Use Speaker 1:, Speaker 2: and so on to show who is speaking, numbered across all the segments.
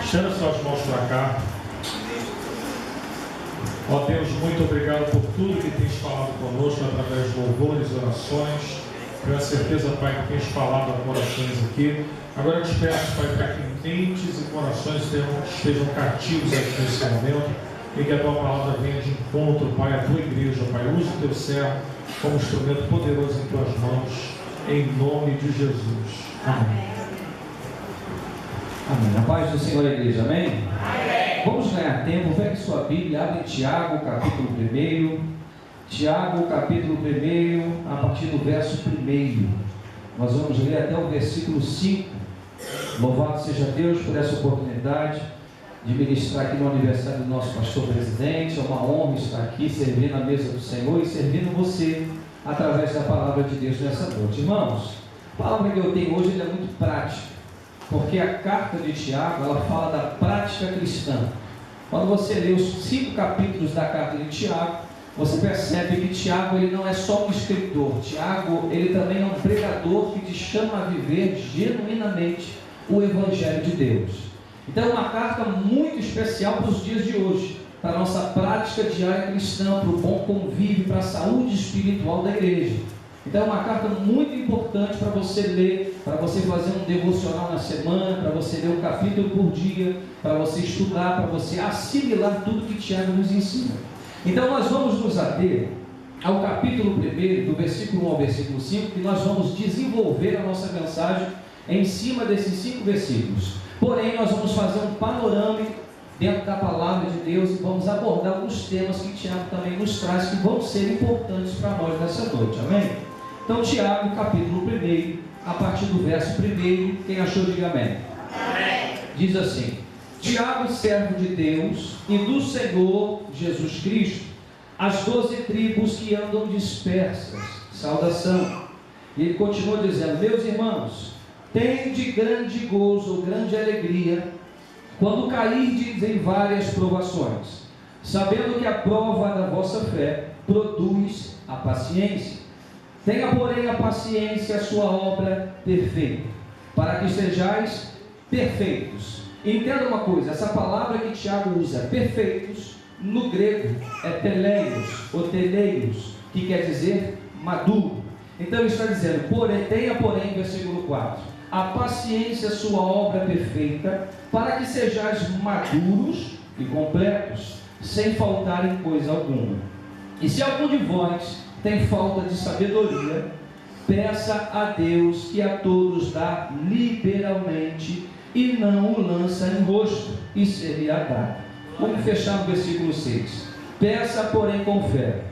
Speaker 1: Estenda suas mãos para cá. Ó Deus, muito obrigado por tudo que tens falado conosco através de louvores e orações. Tenho a certeza, Pai, que tens falado a corações aqui. Agora eu te peço, Pai, para que mentes e corações estejam cativos aqui nesse momento e que a tua palavra venha de encontro, Pai, à tua igreja, Pai. Use o teu servo como instrumento poderoso em tuas mãos, em nome de Jesus. Amém.
Speaker 2: Amém. A paz do Senhor, igreja. Amém? Amém. Vamos ganhar tempo. Pegue sua Bíblia, abre Tiago, capítulo 1. Tiago, capítulo 1, a partir do verso 1. Nós vamos ler até o versículo 5. Louvado seja Deus por essa oportunidade de ministrar aqui no aniversário do nosso pastor presidente. É uma honra estar aqui servindo a mesa do Senhor e servindo você através da palavra de Deus nessa noite. Irmãos, a palavra que eu tenho hoje é muito prática, porque a carta de Tiago, ela fala da prática cristã. Quando você lê os 5 capítulos da carta de Tiago, você percebe que Tiago, ele não é só um escritor. Tiago, ele também é um pregador que te chama a viver genuinamente o Evangelho de Deus. Então é uma carta muito especial para os dias de hoje, para a nossa prática diária cristã, para o bom convívio, para a saúde espiritual da igreja. Então é uma carta muito importante para você ler, para você fazer um devocional na semana, para você ler um capítulo por dia, para você estudar, para você assimilar tudo que Tiago nos ensina. Então nós vamos nos ater ao capítulo 1, do versículo 1 ao versículo 5, que nós vamos desenvolver a nossa mensagem em cima desses 5 versículos. Porém, nós vamos fazer um panorama dentro da palavra de Deus e vamos abordar alguns temas que Tiago também nos traz, que vão ser importantes para nós nessa noite. Amém? Então, Tiago, capítulo 1, a partir do verso 1, quem achou, diga amém. Amém. Diz assim: Tiago, servo de Deus e do Senhor Jesus Cristo, as 12 tribos que andam dispersas, saudação. E ele continua dizendo: meus irmãos, tende grande gozo ou grande alegria quando cairdes em várias provações, sabendo que a prova da vossa fé produz a paciência. Tenha, porém, a paciência a sua obra perfeita, para que sejais perfeitos. Entenda uma coisa, essa palavra que Tiago usa, perfeitos, no grego é teleios, ou teleios, que quer dizer maduro. Então ele está dizendo, tenha, porém, versículo 4, a paciência a sua obra perfeita, para que sejais maduros e completos, sem faltar em coisa alguma. E se algum de vós tem falta de sabedoria, peça a Deus, que a todos dá liberalmente e não o lança em rosto, e seria dado. Vamos fechar no versículo 6. Peça, porém, com fé,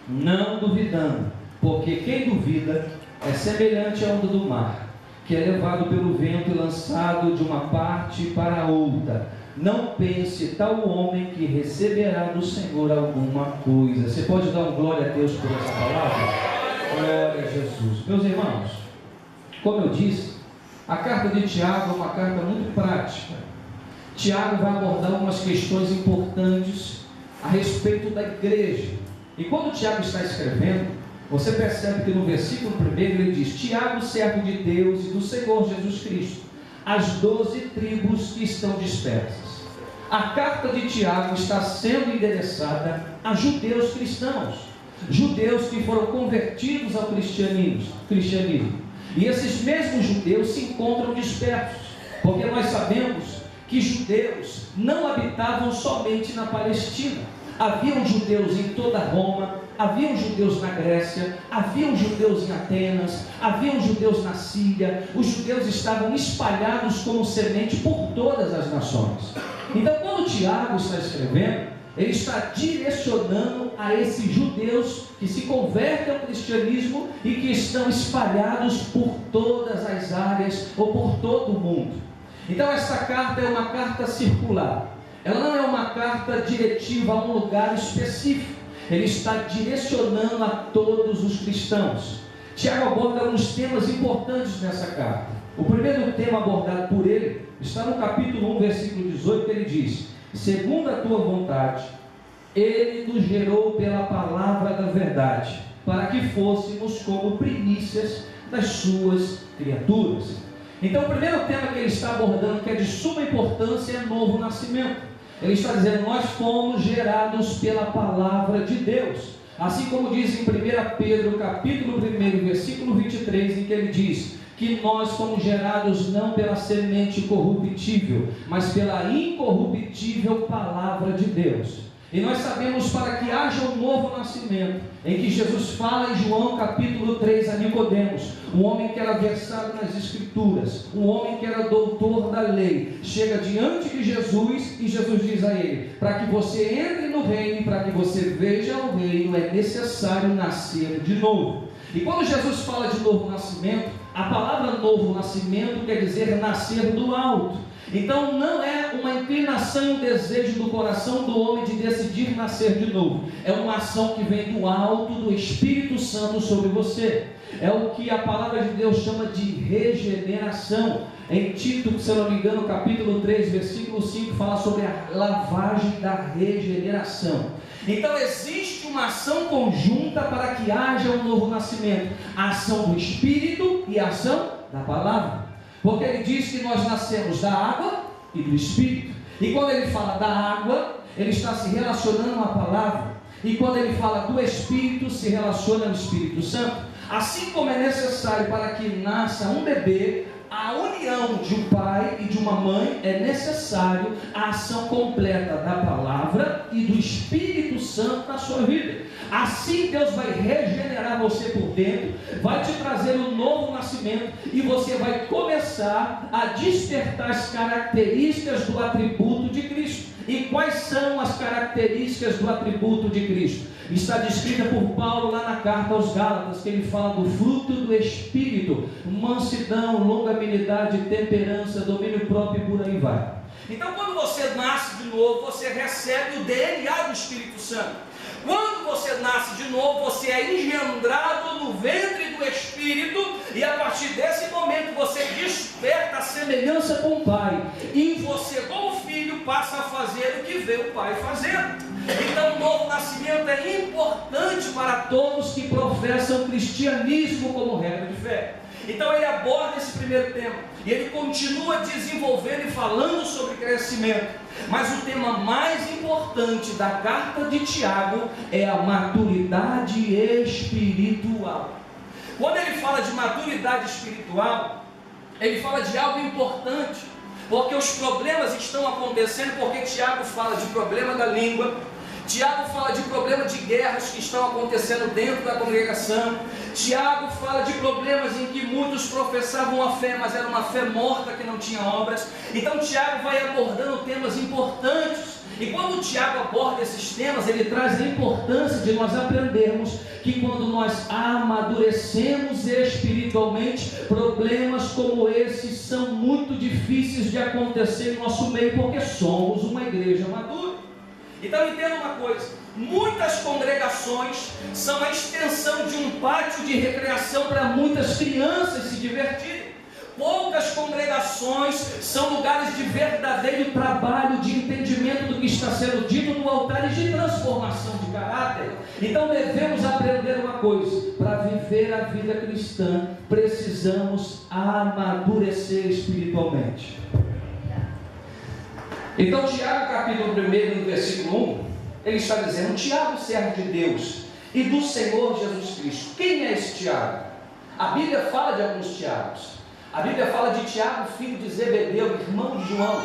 Speaker 2: não duvidando, porque quem duvida é semelhante à onda do mar, que é levado pelo vento e lançado de uma parte para outra. Não pense tal homem que receberá do Senhor alguma coisa. Você pode dar um glória a Deus por essa palavra? Glória a Jesus. Meus irmãos, como eu disse, a carta de Tiago é uma carta muito prática. Tiago vai abordar algumas questões importantes a respeito da igreja. E quando Tiago está escrevendo, você percebe que no versículo 1 ele diz: Tiago, servo de Deus e do Senhor Jesus Cristo, as 12 tribos que estão dispersas. A carta de Tiago está sendo endereçada a judeus cristãos, judeus que foram convertidos ao cristianismo. E esses mesmos judeus se encontram dispersos, porque nós sabemos que judeus não habitavam somente na Palestina. Haviam judeus em toda Roma, haviam judeus na Grécia, haviam judeus em Atenas, haviam judeus na Síria. Os judeus estavam espalhados como semente por todas as nações. Então, quando Tiago está escrevendo, ele está direcionando a esses judeus que se convertem ao cristianismo e que estão espalhados por todas as áreas ou por todo o mundo. Então, essa carta é uma carta circular. Ela não é uma carta diretiva a um lugar específico. Ele está direcionando a todos os cristãos. Tiago aborda alguns temas importantes nessa carta. O primeiro tema abordado por ele está no capítulo 1, versículo 18, que ele diz: segundo a tua vontade, ele nos gerou pela palavra da verdade, para que fôssemos como primícias das suas criaturas. Então o primeiro tema que ele está abordando, que é de suma importância, é novo nascimento. Ele está dizendo: nós fomos gerados pela palavra de Deus. Assim como diz em 1 Pedro, capítulo 1, versículo 23, em que ele diz que nós fomos gerados não pela semente corruptível, mas pela incorruptível palavra de Deus. E nós sabemos, para que haja um novo nascimento, em que Jesus fala em João capítulo 3 a Nicodemos, um homem que era versado nas Escrituras, um homem que era doutor da lei, chega diante de Jesus e Jesus diz a ele: para que você entre no reino, para que você veja o reino, é necessário nascer de novo. E quando Jesus fala de novo nascimento, a palavra novo nascimento quer dizer nascer do alto. Então não é uma inclinação e um desejo do coração do homem de decidir nascer de novo. É uma ação que vem do alto, do Espírito Santo sobre você. É o que a palavra de Deus chama de regeneração. Em Tito, se eu não me engano, capítulo 3, versículo 5, fala sobre a lavagem da regeneração. Então existe uma ação conjunta para que haja um novo nascimento. A ação do Espírito e a ação da palavra. Porque ele diz que nós nascemos da água e do Espírito. E quando ele fala da água, ele está se relacionando à palavra. E quando ele fala do Espírito, se relaciona ao Espírito Santo. Assim como é necessário para que nasça um bebê, a união de um pai e de uma mãe, é necessário a ação completa da palavra e do Espírito Santo na sua vida. Assim Deus vai regenerar você por dentro, vai te trazer um novo nascimento e você vai começar a despertar as características do atributo de Cristo. E quais são as características do atributo de Cristo? Está descrita por Paulo lá na carta aos Gálatas, que ele fala do fruto do Espírito: mansidão, longanimidade, temperança, domínio próprio e por aí vai. Então quando você nasce de novo, você recebe o DNA do Espírito Santo. Quando você nasce de novo, você é engendrado no ventre do Espírito, e a partir desse momento você desperta a semelhança com o Pai, e você, como filho, passa a fazer o que vê o Pai fazendo. Então o novo nascimento é importante para todos que professam o cristianismo como regra de fé. Então ele aborda esse primeiro tema, e ele continua desenvolvendo e falando sobre crescimento. Mas o tema mais importante da carta de Tiago é a maturidade espiritual. Quando ele fala de maturidade espiritual, ele fala de algo importante, porque os problemas estão acontecendo, porque Tiago fala de problema da língua, Tiago fala de problema de guerras que estão acontecendo dentro da congregação. Tiago fala de problemas em que muitos professavam a fé, mas era uma fé morta que não tinha obras. Então Tiago vai abordando temas importantes. E quando Tiago aborda esses temas, ele traz a importância de nós aprendermos que quando nós amadurecemos espiritualmente, problemas como esses são muito difíceis de acontecer no nosso meio, porque somos uma igreja madura. Então entenda uma coisa: muitas congregações são a extensão de um pátio de recreação para muitas crianças se divertirem. Poucas congregações são lugares de verdadeiro trabalho, de entendimento do que está sendo dito no altar e de transformação de caráter. Então devemos aprender uma coisa: para viver a vida cristã, precisamos amadurecer espiritualmente. Então Tiago capítulo 1, no versículo 1, ele está dizendo: Tiago, servo de Deus e do Senhor Jesus Cristo. Quem é esse Tiago? A Bíblia fala de alguns Tiagos. A Bíblia fala de Tiago, filho de Zebedeu, irmão de João.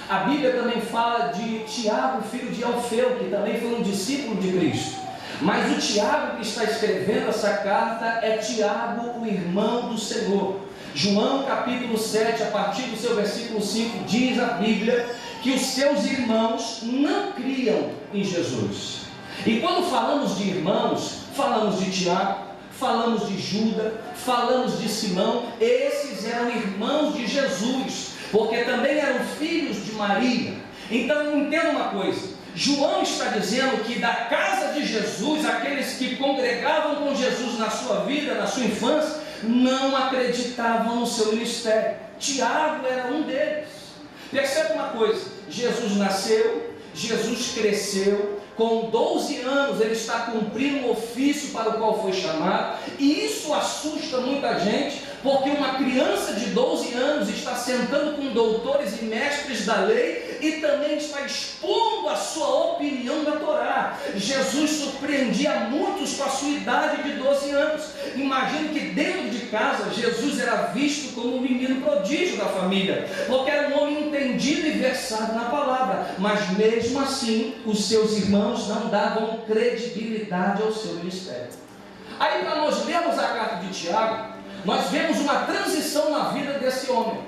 Speaker 2: A Bíblia também fala de Tiago, filho de Alfeu, que também foi um discípulo de Cristo. Mas o Tiago que está escrevendo essa carta é Tiago, o irmão do Senhor. João capítulo 7, a partir do seu versículo 5, diz a Bíblia que os seus irmãos não criam em Jesus. E quando falamos de irmãos, falamos de Tiago, falamos de Judas, falamos de Simão. Esses eram irmãos de Jesus, porque também eram filhos de Maria. Então entenda uma coisa: João está dizendo que da casa de Jesus, aqueles que congregavam com Jesus na sua vida, na sua infância, não acreditavam no seu ministério. Tiago era um deles. Percebe uma coisa: Jesus nasceu, Jesus cresceu, com 12 anos ele está cumprindo o ofício para o qual foi chamado, e isso assusta muita gente, porque uma criança de 12 anos está sentando com doutores e mestres da lei e também está expondo a sua opinião da Torá. Jesus surpreendia muitos com a sua idade de 12 anos. Imagino que dentro de casa Jesus era visto como um menino prodígio da família, porque era um homem entendido e versado na palavra, mas mesmo assim os seus irmãos não davam credibilidade ao seu ministério. Aí, para nós lermos a carta de Tiago, nós vemos uma transição na vida desse homem,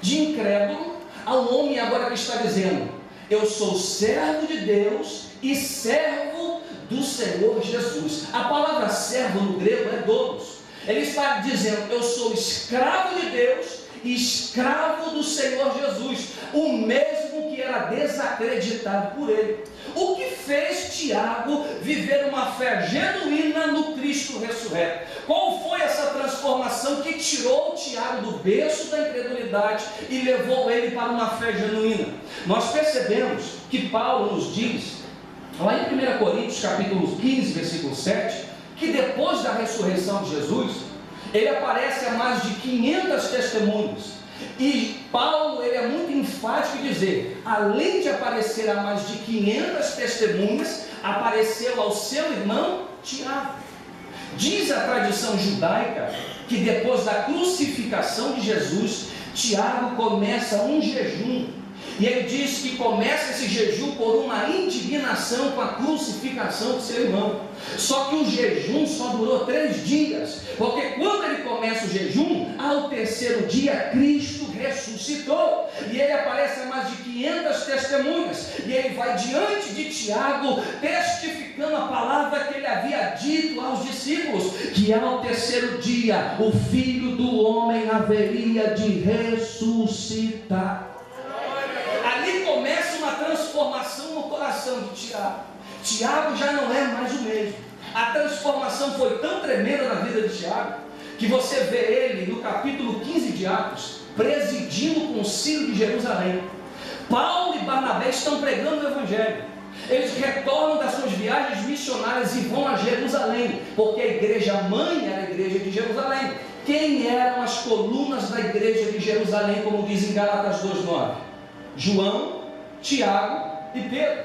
Speaker 2: de incrédulo ao homem agora que está dizendo: eu sou servo de Deus e servo do Senhor Jesus. A palavra servo no grego é doulos. Ele está dizendo: eu sou escravo de Deus e escravo do Senhor Jesus, o mesmo que era desacreditado por ele. O que fez Tiago viver uma fé genuína no Cristo ressurreto? Qual foi essa transformação que tirou Tiago do berço da incredulidade e levou ele para uma fé genuína? Nós percebemos que Paulo nos diz, lá em 1 Coríntios capítulo 15, versículo 7, que depois da ressurreição de Jesus, ele aparece a mais de 500 testemunhas. E Paulo, ele é muito enfático em dizer, além de aparecer a mais de 500 testemunhas, apareceu ao seu irmão Tiago. Diz a tradição judaica que depois da crucificação de Jesus, Tiago começa um jejum. E ele diz que começa esse jejum por uma indignação com a crucificação do seu irmão. Só que o jejum só durou 3 dias, porque quando ele começa o jejum, ao terceiro dia Cristo ressuscitou, e ele aparece a mais de 500 testemunhas, e ele vai diante de Tiago, testificando a palavra que ele havia dito aos discípulos, que ao terceiro dia o Filho do Homem haveria de ressuscitar. Ali começa uma transformação no coração de Tiago. Tiago já não é mais o mesmo. A transformação foi tão tremenda na vida de Tiago, que você vê ele no capítulo 15 de Atos, presidindo o concílio de Jerusalém. Paulo e Barnabé estão pregando o Evangelho. Eles retornam das suas viagens missionárias e vão a Jerusalém, porque a igreja mãe era a igreja de Jerusalém. Quem eram as colunas da igreja de Jerusalém, como diz em Gálatas 2:9? João, Tiago e Pedro.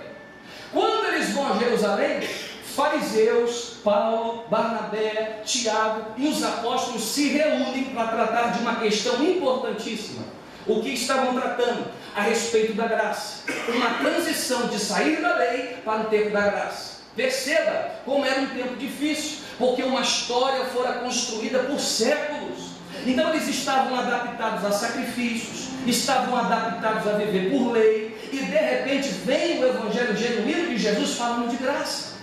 Speaker 2: Quando eles vão a Jerusalém, fariseus, Paulo, Barnabé, Tiago e os apóstolos se reúnem para tratar de uma questão importantíssima. O que estavam tratando? A respeito da graça. Uma transição de sair da lei para o tempo da graça. Perceba como era um tempo difícil, porque uma história fora construída por séculos. Então eles estavam adaptados a sacrifícios, estavam adaptados a viver por lei, e de repente vem o Evangelho genuíno de Jesus falando de graça,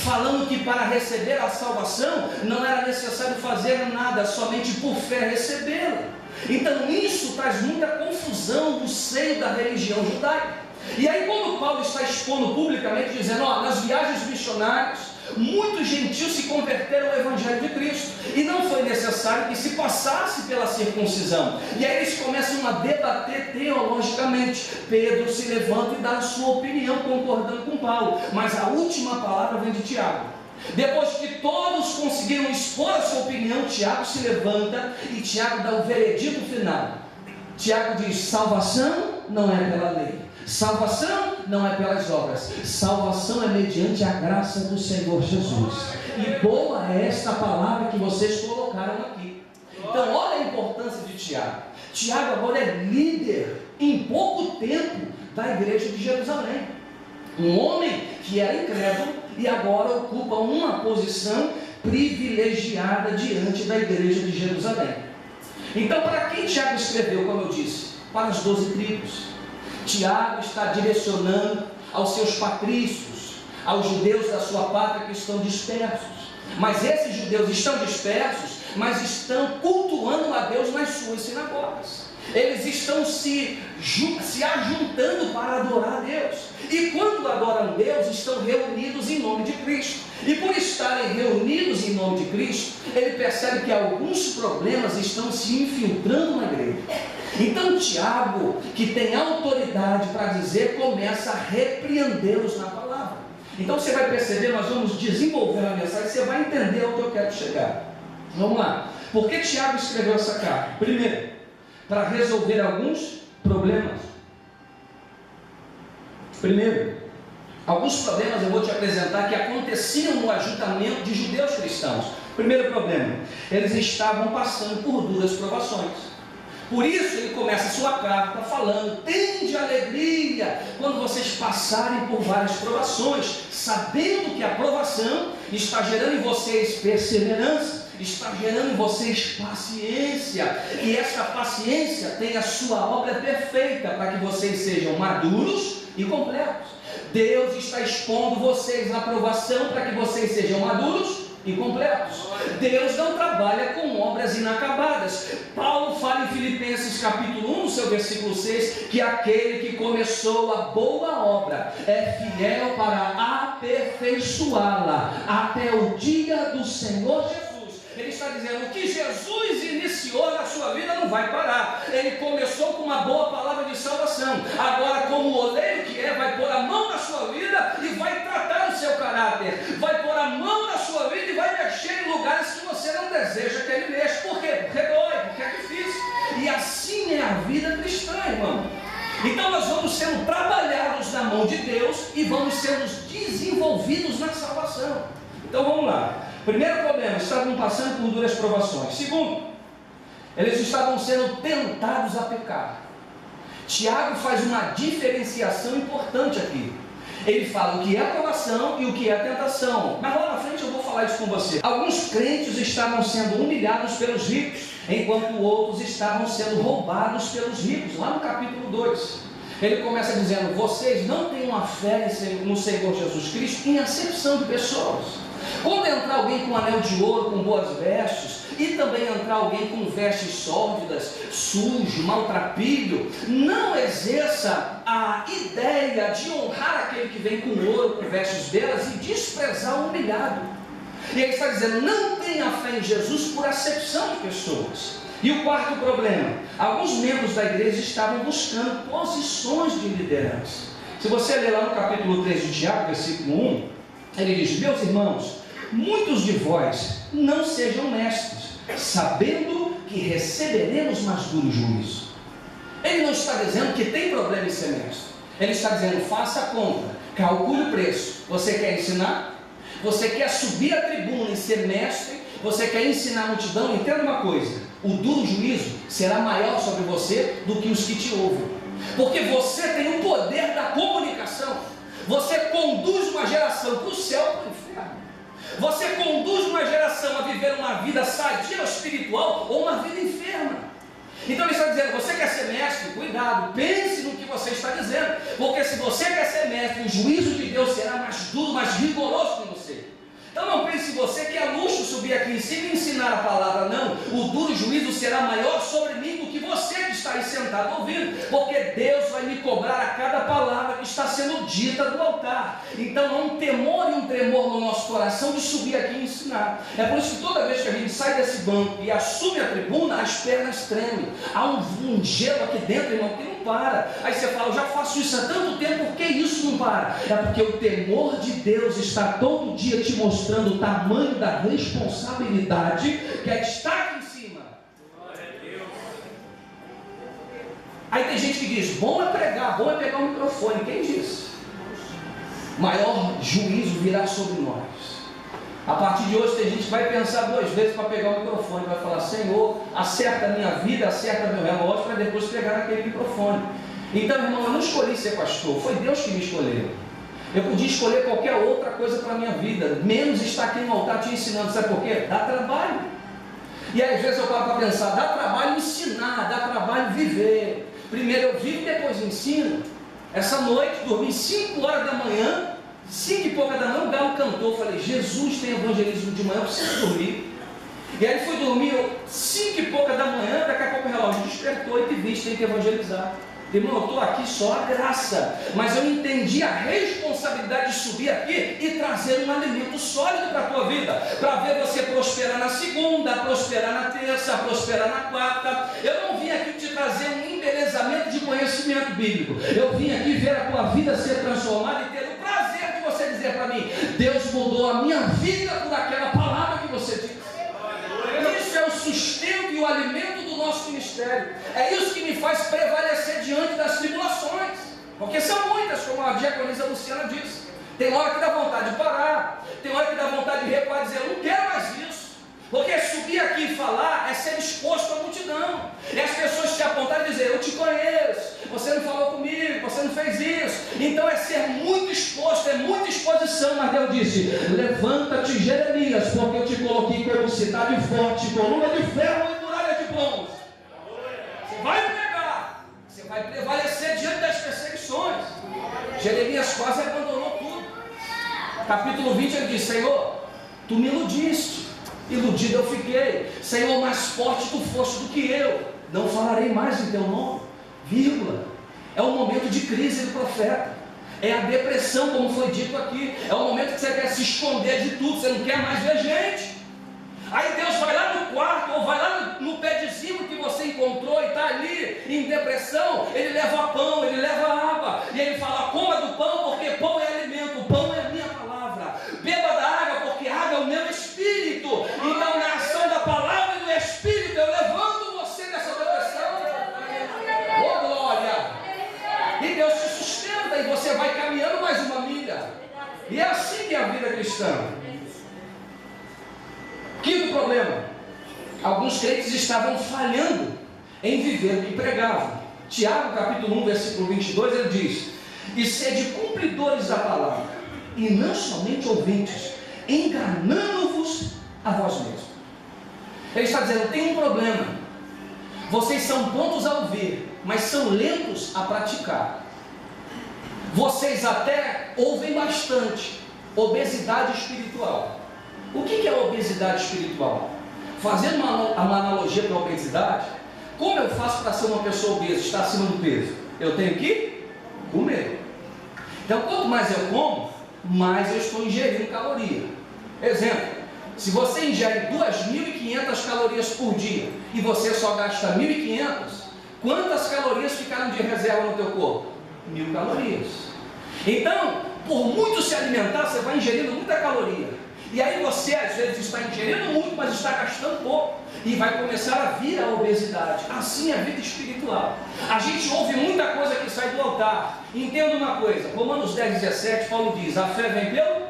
Speaker 2: falando que para receber a salvação não era necessário fazer nada, somente por fé recebê-la. Então isso traz muita confusão no seio da religião judaica. E aí quando Paulo está expondo publicamente, dizendo, nas viagens missionárias, muitos gentios se converteram ao Evangelho de Cristo, e não foi necessário que se passasse pela circuncisão. E aí eles começam a debater teologicamente. Pedro se levanta e dá a sua opinião, concordando com Paulo, mas a última palavra vem de Tiago. Depois que todos conseguiram expor a sua opinião, Tiago se levanta e Tiago dá o veredito final. Tiago diz: salvação não é pela lei, salvação não é pelas obras, salvação é mediante a graça do Senhor Jesus. E boa é esta palavra que vocês colocaram aqui. Então olha a importância de Tiago. Tiago agora é líder em pouco tempo da igreja de Jerusalém. Um homem que era incrédulo e agora ocupa uma posição privilegiada diante da igreja de Jerusalém. Então, para quem Tiago escreveu, como eu disse? Para as 12 tribos. Tiago está direcionando aos seus patrícios, aos judeus da sua pátria que estão dispersos. Mas esses judeus estão dispersos, mas estão cultuando a Deus nas suas sinagogas. Eles estão se ajuntando para adorar a Deus. E quando adoram Deus, estão reunidos em nome de Cristo. E por estarem reunidos em nome de Cristo, ele percebe que alguns problemas estão se infiltrando na igreja. Então Tiago, que tem autoridade para dizer, começa a repreendê-los na palavra. Então você vai perceber, nós vamos desenvolver a mensagem, você vai entender onde eu quero chegar. Vamos lá. Por que Tiago escreveu essa carta? Primeiro, para resolver alguns problemas. Primeiro, alguns problemas eu vou te apresentar que aconteciam no ajuntamento de judeus cristãos. Primeiro problema, eles estavam passando por duras provações. Por isso ele começa a sua carta falando: tende alegria quando vocês passarem por várias provações, sabendo que a provação está gerando em vocês perseverança, está gerando em vocês paciência, e essa paciência tem a sua obra perfeita, para que vocês sejam maduros e completos. Deus está expondo vocês na provação para que vocês sejam maduros e completos. Deus não trabalha com obras inacabadas. Paulo fala em Filipenses capítulo 1, no seu versículo 6, que aquele que começou a boa obra é fiel para aperfeiçoá-la até o dia do Senhor Jesus. Ele está dizendo: o que Jesus iniciou na sua vida não vai parar. Ele começou com uma boa palavra de salvação. Agora, como o oleiro que é, vai pôr a mão na sua vida e vai tratar o seu caráter. Vai pôr a mão na sua vida e vai mexer em lugares que você não deseja que ele mexa. Por quê? Porque dói, porque é difícil. E assim é a vida cristã, irmão. Então nós vamos sendo trabalhados na mão de Deus e vamos sendo desenvolvidos na salvação. Então vamos lá. Primeiro problema, estavam passando por duras provações. Segundo, eles estavam sendo tentados a pecar. Tiago faz uma diferenciação importante aqui. Ele fala o que é provação e o que é tentação. Mas lá na frente eu vou falar isso com você. Alguns crentes estavam sendo humilhados pelos ricos, enquanto outros estavam sendo roubados pelos ricos. Lá no capítulo 2, ele começa dizendo: vocês não têm uma fé no Senhor Jesus Cristo em acepção de pessoas. Quando entrar alguém com anel de ouro, com boas vestes, e também entrar alguém com vestes sórdidas, sujo, maltrapilho, não exerça a ideia de honrar aquele que vem com ouro, com vestes belas, e desprezar o humilhado. E ele está dizendo: não tenha fé em Jesus por acepção de pessoas. E o quarto problema, alguns membros da igreja estavam buscando posições de liderança. Se você ler lá no capítulo 3 de Tiago, versículo 1, ele diz: meus irmãos, muitos de vós não sejam mestres, sabendo que receberemos mais duro juízo. Ele não está dizendo que tem problema em ser mestre. Ele está dizendo: faça a conta, calcule o preço. Você quer ensinar? Você quer subir a tribuna e ser mestre? Você quer ensinar a multidão? Entenda uma coisa: o duro juízo será maior sobre você do que os que te ouvem, porque você tem o poder da comunicação. Você conduz uma geração para o céu ou para o inferno. Você conduz uma geração a viver uma vida sadia espiritual ou uma vida enferma. Então ele está dizendo: você quer ser mestre? Cuidado, pense no que você está dizendo, porque se você quer ser mestre, o juízo de Deus será mais duro, mais rigoroso com você. Então não pense você que é luxo subir aqui em cima e ensinar a palavra. Não, o duro juízo será maior sobre mim do que você que está aí sentado ouvindo, porque Deus vai me cobrar a cada palavra que está sendo dita do altar. Então há um temor e um tremor no nosso coração de subir aqui e ensinar. É por isso que toda vez que a gente sai desse banco e assume a tribuna, as pernas tremem. Há um gelo aqui dentro, irmão, que não para. Aí você fala: eu já faço isso há tanto tempo, por que isso não para? É porque o temor de Deus está todo dia te mostrando o tamanho da responsabilidade que está aqui em cima. Aí tem gente que diz: bom é pregar, bom é pegar o microfone. Quem disse? Maior juízo virá sobre nós. A partir de hoje tem gente que vai pensar duas vezes para pegar o microfone, vai falar: Senhor, acerta a minha vida, acerta meu relógio, para depois pegar aquele microfone. Então, irmão, eu não escolhi ser pastor, foi Deus que me escolheu. Eu podia escolher qualquer outra coisa para a minha vida, menos estar aqui no altar te ensinando. Sabe por quê? Dá trabalho. E aí, às vezes eu paro para pensar: dá trabalho ensinar, dá trabalho viver. Primeiro eu vivo, depois eu ensino. Essa noite, dormi 5 horas da manhã, 5 e pouca da manhã, o galo cantou. Falei: Jesus, tem evangelismo de manhã, eu preciso dormir. E aí fui dormir 5 e pouca da manhã, daqui a pouco o relógio despertou, 8h20, tem que evangelizar. Irmão, eu estou aqui só a graça, mas eu entendi a responsabilidade de subir aqui e trazer um alimento sólido para a tua vida, para ver você prosperar na segunda, prosperar na terça, prosperar na quarta. Eu não vim aqui te trazer um embelezamento de conhecimento bíblico, eu vim aqui ver a tua vida ser transformada e ter o prazer de você dizer para para mim: Deus mudou a minha vida por aquela palavra que você disse. Isso é o sustento e o alimento do nosso ministério. É isso que me faz prevalecer diante das tribulações, porque são muitas, como a diaconisa Luciana disse. Tem hora que dá vontade de parar, tem hora que dá vontade de recuar e dizer: eu não quero mais isso. Porque subir aqui e falar é ser exposto à multidão. E as pessoas te apontarem e dizer: eu te conheço, você não falou comigo, você não fez isso. Então é ser muito exposto, é muita exposição. Mas Deus disse: levanta-te, Jeremias, porque eu te coloquei como cidade forte, coluna de ferro e muralha de bronze. Você vai pregar, você vai prevalecer diante das perseguições. Jeremias quase abandonou tudo. Capítulo 20 ele diz: Senhor, tu me iludiste, iludido eu fiquei. Senhor, mais forte tu foste do que eu, não falarei mais em teu nome, vírgula. É um momento de crise do profeta, é a depressão, como foi dito aqui. É o momento que você quer se esconder de tudo, você não quer mais ver gente. Aí Deus vai lá no quarto, ou vai lá no pé de cima que você encontrou e está ali em depressão. Ele leva pão, ele leva água, e ele fala: coma do pão, porque pão é alimento, o pão é a minha palavra. Beba da água, porque água é o meu espírito. Então, na ação da palavra e do espírito, eu levanto você dessa depressão. Oh glória! E Deus te sustenta, e você vai caminhando mais uma milha. E é assim que é a vida cristã. Quinto problema: alguns crentes estavam falhando em viver o que pregavam. Tiago capítulo 1 versículo 22, ele diz: e sede cumpridores da palavra, e não somente ouvintes, enganando-vos a vós mesmos. Ele está dizendo: tem um problema, vocês são bons a ouvir, mas são lentos a praticar. Vocês até ouvem bastante. Obesidade espiritual. O que é obesidade espiritual? Fazendo uma analogia para a obesidade, como eu faço para ser uma pessoa obesa, estar acima do peso? Eu tenho que comer. Então, quanto mais eu como, mais eu estou ingerindo caloria. Exemplo: se você ingere 2.500 calorias por dia e você só gasta 1.500, quantas calorias ficaram de reserva no teu corpo? 1.000 calorias. Então, por muito se alimentar, você vai ingerindo muita caloria. E aí você às vezes está ingerindo muito, mas está gastando pouco, e vai começar a vir a obesidade. Assim é a vida espiritual. A gente ouve muita coisa que sai do altar. Entenda uma coisa: Romanos 10:17, Paulo diz: a fé vem pelo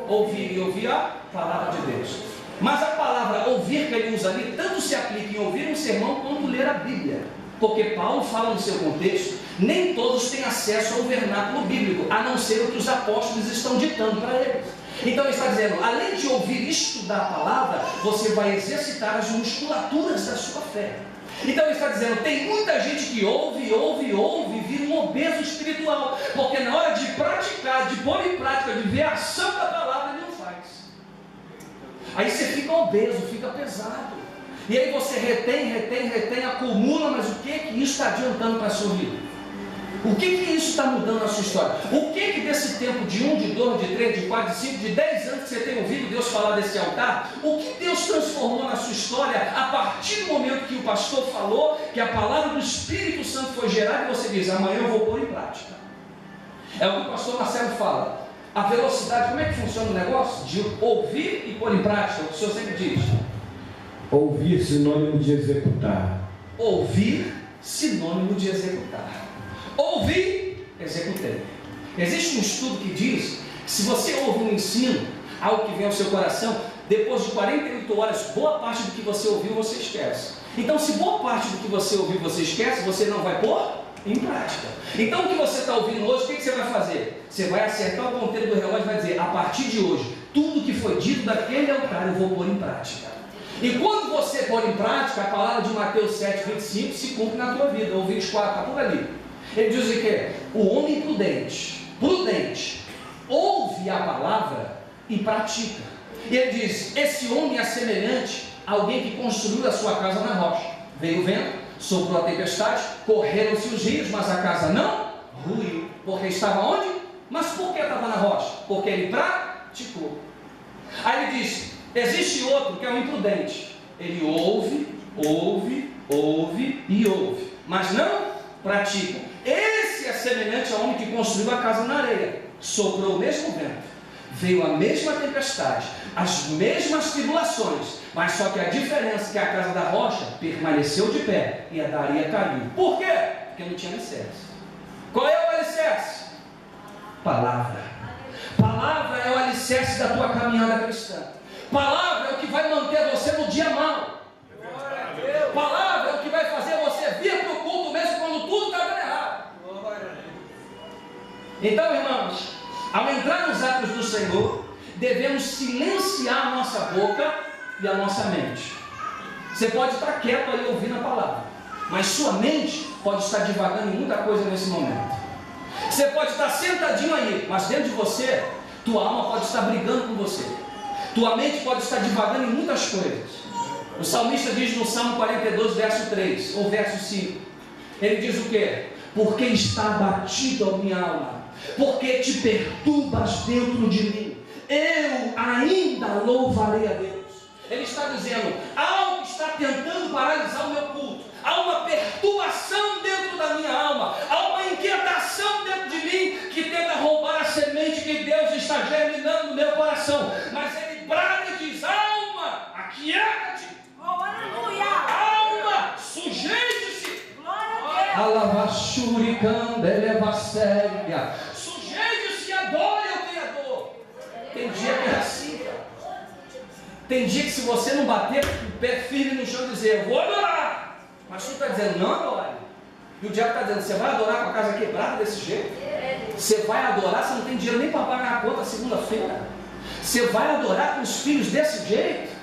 Speaker 2: ouvir, e ouvir a palavra de Deus. Mas a palavra ouvir que ele usa ali, tanto se aplica em ouvir um sermão quanto ler a Bíblia. Porque Paulo fala no seu contexto: nem todos têm acesso ao vernáculo bíblico, a não ser o que os apóstolos estão ditando para eles. Então ele está dizendo: além de ouvir e estudar a palavra, você vai exercitar as musculaturas da sua fé. Então ele está dizendo: tem muita gente que ouve, e vira um obeso espiritual, porque na hora de praticar, de pôr em prática, de ver a ação da palavra, ele não faz. Aí você fica obeso, fica pesado, e aí você retém, acumula. Mas o que isso está adiantando para a sua vida? O que isso está mudando na sua história? O que desse tempo de 1, de 2, de 3, de 4, de 5, de 10 anos que você tem ouvido Deus falar desse altar, o que Deus transformou na sua história a partir do momento que o pastor falou, que a palavra do Espírito Santo foi gerada, e você diz: amanhã eu vou pôr em prática? É o que o pastor Marcelo fala: a velocidade. Como é que funciona o negócio? De ouvir e pôr em prática. O senhor sempre diz:
Speaker 3: ouvir, sinônimo de executar.
Speaker 2: Ouvir, sinônimo de executar. Ouvi, executei. Existe um estudo que diz que se você ouve um ensino, algo que vem ao seu coração, depois de 48 horas, boa parte do que você ouviu, você esquece. Então, se boa parte do que você ouviu, você esquece, você não vai pôr em prática. Então, o que você está ouvindo hoje, o que você vai fazer? Você vai acertar o ponteiro do relógio e vai dizer: a partir de hoje, tudo que foi dito daquele altar, eu vou pôr em prática. E quando você pôr em prática, a palavra de Mateus 7:25 se cumpre na tua vida, ou 24, está por ali. Ele diz o quê? O homem prudente, ouve a palavra e pratica. E ele diz: esse homem é semelhante a alguém que construiu a sua casa na rocha. Veio o vento, soprou a tempestade, correram-se os rios, mas a casa não ruiu. Porque estava onde? Mas por que estava na rocha? Porque ele praticou. Aí ele diz: existe outro que é um imprudente. Ele ouve, mas não pratica. Esse é semelhante ao homem que construiu a casa na areia. Soprou o mesmo vento, veio a mesma tempestade, as mesmas tribulações, mas só que a diferença é que a casa da rocha permaneceu de pé e a da areia caiu. Por quê? Porque não tinha alicerce. Qual é o alicerce? Palavra. Palavra é o alicerce da tua caminhada cristã. Palavra é o que vai manter você no dia mau. Palavra é o que vai fazer você vir para o culto mesmo quando tudo está dando errado. Então, irmãos, ao entrar nos atos do Senhor, devemos silenciar a nossa boca e a nossa mente. Você pode estar quieto aí ouvindo a palavra, mas sua mente pode estar divagando em muita coisa nesse momento. Você pode estar sentadinho aí, mas dentro de você, tua alma pode estar brigando com você. Tua mente pode estar divagando em muitas coisas. O salmista diz no Salmo 42, verso 3, ou verso 5. Ele diz o quê? Porque está abatido a minha alma, porque te perturbas dentro de mim, eu ainda louvarei a Deus. Ele está dizendo, algo está tentando paralisar o meu culto, há uma perturbação dentro da minha alma, há uma inquietação dentro de mim, que tenta roubar a semente que Deus está germinando no meu coração, mas ele brada e diz, alma, aquieta-te, alma, sujeite-se, sujeite-se e adore ao Criador. Tem dia que é assim, cara. Tem dia que se você não bater o pé firme no chão e dizer, eu vou adorar, mas tu está dizendo, não adore. E o diabo está dizendo, você vai adorar com a casa quebrada desse jeito? Você vai adorar, você não tem dinheiro nem para pagar a conta segunda-feira? Você vai adorar com os filhos desse jeito?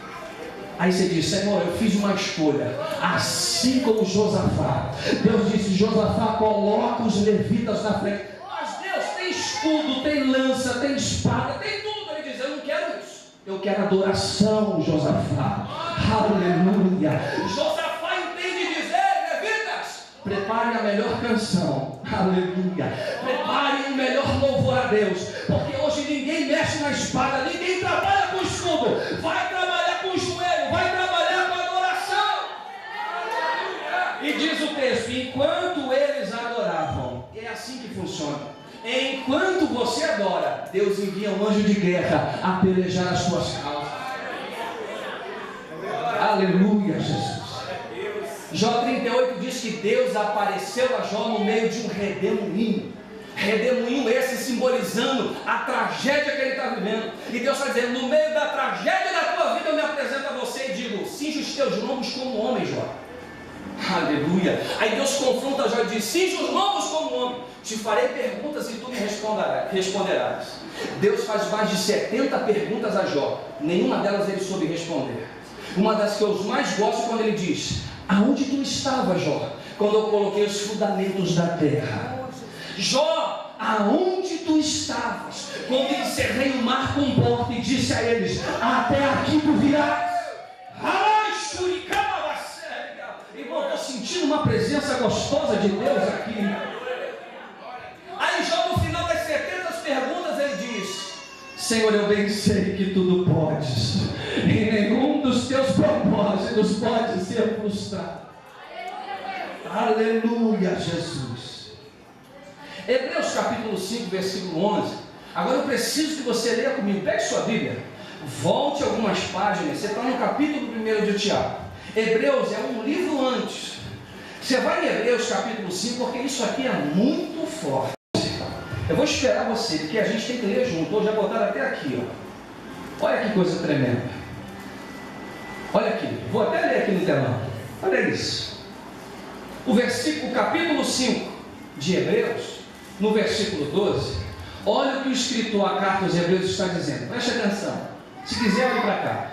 Speaker 2: Aí você diz, Senhor, eu fiz uma escolha, assim como Josafá. Deus disse, Josafá, coloca os levitas na frente. Mas Deus tem escudo, tem lança, tem espada, tem tudo. Ele diz, eu não quero isso. Eu quero adoração, Josafá. Aleluia. Josafá entende dizer, levitas, preparem a melhor canção. Aleluia. Preparem o melhor louvor a Deus. Porque hoje ninguém mexe na espada, ninguém trabalha com escudo. Vai trabalhar com o joelho, vai trabalhar com a adoração. E diz o texto, enquanto eles adoravam, é assim que funciona. Enquanto você adora, Deus envia um anjo de guerra a pelejar as suas causas. Aleluia, Jesus. Jó 38 diz que Deus apareceu a Jó no meio de um redemoinho. Redemoinho esse simbolizando a tragédia que ele está vivendo. E Deus está dizendo, no meio da tragédia da tua vida eu me apresento a você e digo, cinge os teus lombos como homem, Jó. Aleluia. Aí Deus confronta Jó e diz, cinge os lombos como homem, te farei perguntas e tu me responderás. Deus faz mais de 70 perguntas a Jó, nenhuma delas ele soube responder. Uma das que eu mais gosto é quando ele diz, aonde tu estavas, Jó, quando eu coloquei os fundamentos da terra? Jó, aonde tu estavas quando encerrei o mar com porta e disse a eles, até aqui tu virás? Irmão, estou sentindo uma presença gostosa de Deus aqui. Aí Jó, no final das 70 perguntas, ele diz, Senhor, eu bem sei que tudo podes, e nenhum dos teus propósitos pode ser frustrado. Aleluia, Jesus. Hebreus capítulo 5, versículo 11. Agora eu preciso que você leia comigo. Pegue sua Bíblia, volte algumas páginas. Você está no capítulo 1 de Tiago. Hebreus é um livro antes. Você vai em Hebreus capítulo 5, porque isso aqui é muito forte. Eu vou esperar você, porque a gente tem que ler junto. Hoje já botaram até aqui, ó. Olha que coisa tremenda. Olha aqui, vou até ler aqui no telão. Olha isso. O capítulo 5 de Hebreus, no versículo 12, olha o que o escritor, a carta aos Hebreus está dizendo. Preste atenção. Se quiser, olhe para cá.